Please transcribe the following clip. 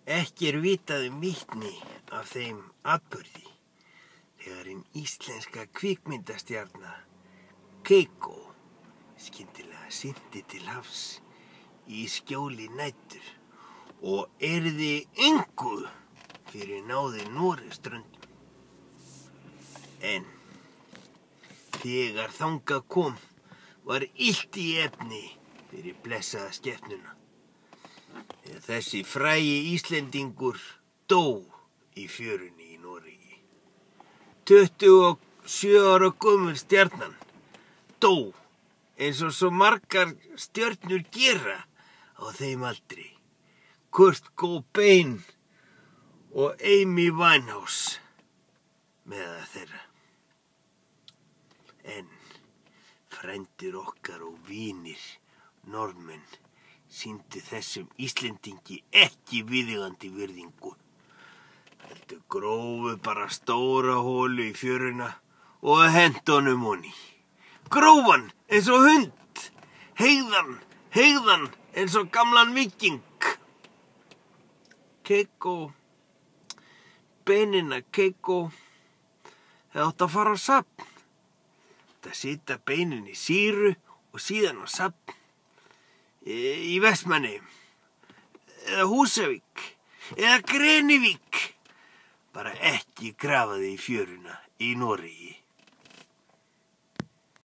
Ekki vitað vitni af þeim atburði þegar hinn íslenska kvikmyndastjarna Keikó skyndilega synti til hafs í skjóli nætur og yrði engu fyrir náði Noregsströndum. En þegar þangað kom var illt í efni fyrir blessaða skepnuna. Þessi frægi Íslendingur dó í fjörunni í Noregi. 27 ára gömul stjarnan dó eins og svo margar stjörnur gera á þeim aldri. Kurt Cobain og Amy Winehouse meðal þeirra. En frændur okkar og vinir Norðmenn sýndu þessum Íslendingi ekki viðeigandi virðingu. Heldur grófu bara stóra holu í fjöruna og hentu honum oní. Grófan eins og hund, heigðan eins og gamlan viking. Keikó, beinina Keikó, hefði átt að fara á safn. Það sita beinin í sýru og síðan á safn. Í Vestmannaeyjum, eða Húsavík, eða Grenivík. Bara ekki grafa þig í fjöruna í Noregi.